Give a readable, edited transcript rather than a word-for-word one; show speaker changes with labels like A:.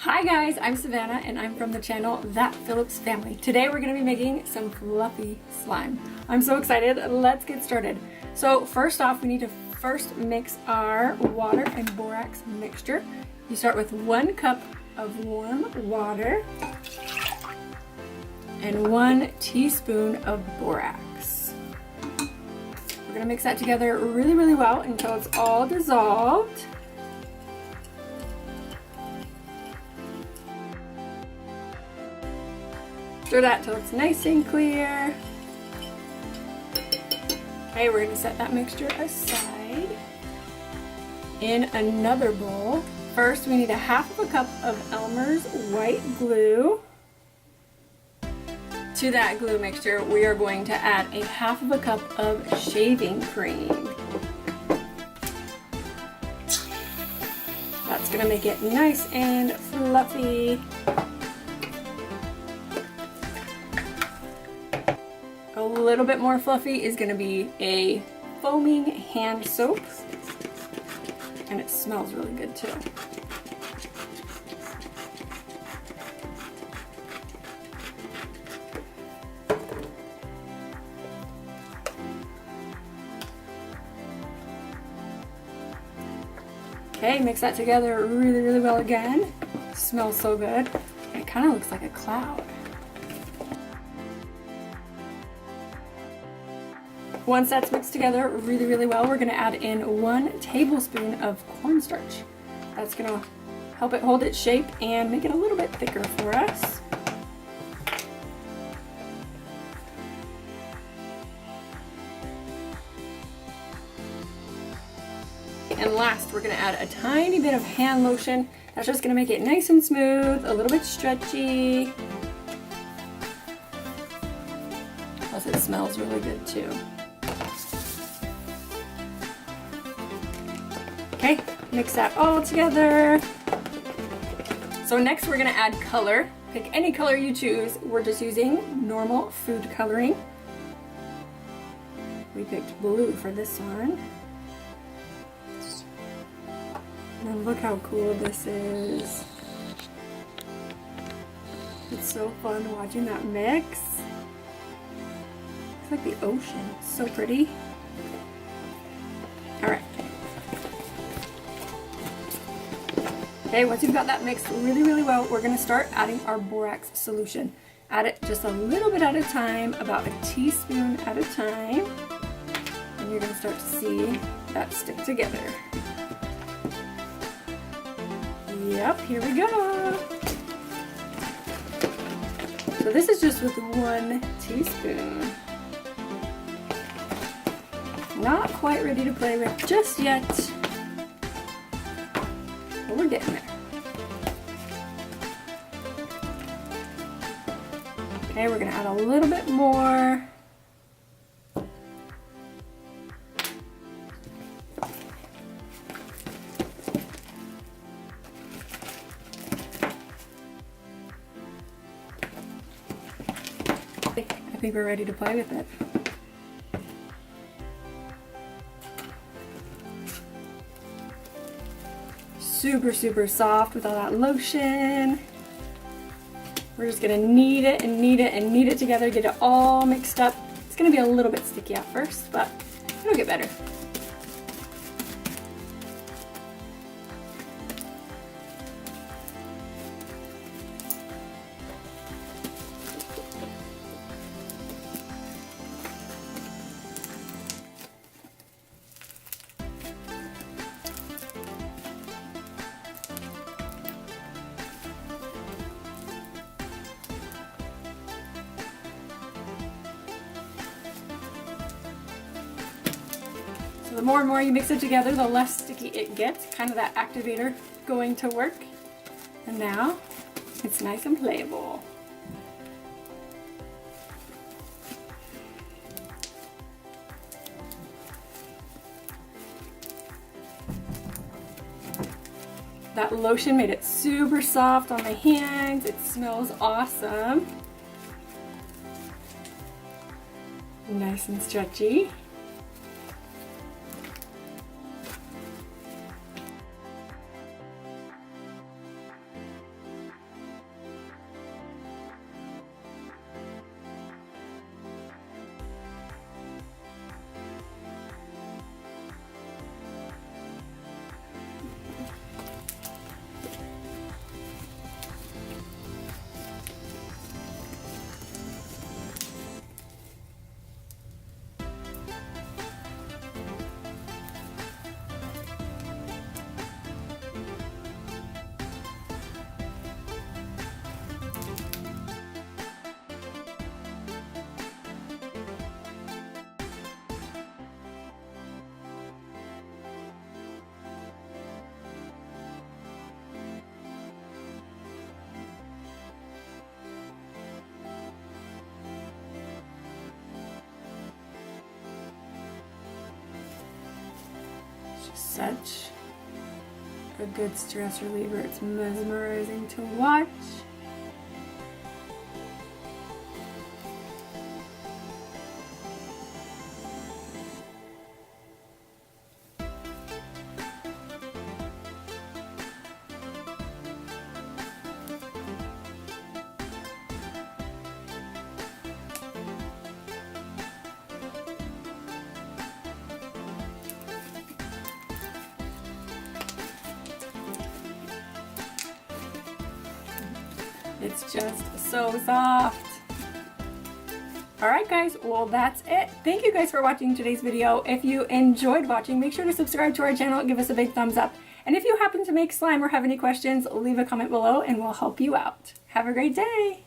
A: Hi guys, I'm Savannah and I'm from the channel That Phillips Family. Today we're going to be making some fluffy slime. I'm so excited. Let's get started. So first off, we need to first mix our water and borax mixture. You start with 1 cup of warm water and 1 teaspoon of borax. We're going to mix that together really well until it's all dissolved. Stir that till it's nice and clear. Okay, we're going to set that mixture aside. In another bowl, first we need 1/2 cup of Elmer's white glue. To that glue mixture, we are going to add 1/2 cup of shaving cream. That's going to make it nice and fluffy. A little bit more fluffy is going to be a foaming hand soap, and it smells really good too. Okay, mix that together really well again. Smells so good. It kind of looks like a cloud. Once that's mixed together really well, we're going to add in 1 tablespoon of cornstarch. That's going to help it hold its shape and make it a little bit thicker for us. And last, we're going to add a tiny bit of hand lotion. That's just going to make it nice and smooth, a little bit stretchy. Plus it smells really good too. Okay, mix that all together. So next we're gonna add color. Pick any color you choose. We're just using normal food coloring. We picked blue for this one. And look how cool this is. It's so fun watching that mix. It's like the ocean. It's so pretty. All right. Okay, once you've got that mixed really well, we're going to start adding our borax solution. Add it just a little bit at a time, about a teaspoon at a time, and you're going to start to see that stick together. Yep, here we go. So this is just with 1 teaspoon. Not quite ready to play with just yet. But we're getting there. Okay, we're going to add a little bit more. I think we're ready to play with it. Super soft with all that lotion. We're just gonna knead it and knead it and knead it together, get it all mixed up. It's gonna be a little bit sticky at first, but it'll get better. So the more and more you mix it together, the less sticky it gets. Kind of that activator going to work. And now it's nice and playable. That lotion made it super soft on my hands. It smells awesome. Nice and stretchy. Such a good stress reliever. It's mesmerizing to watch. It's just so soft. Alright guys, well that's it. Thank you guys for watching today's video. If you enjoyed watching, make sure to subscribe to our channel, give us a big thumbs up. And if you happen to make slime or have any questions, leave a comment below and we'll help you out. Have a great day!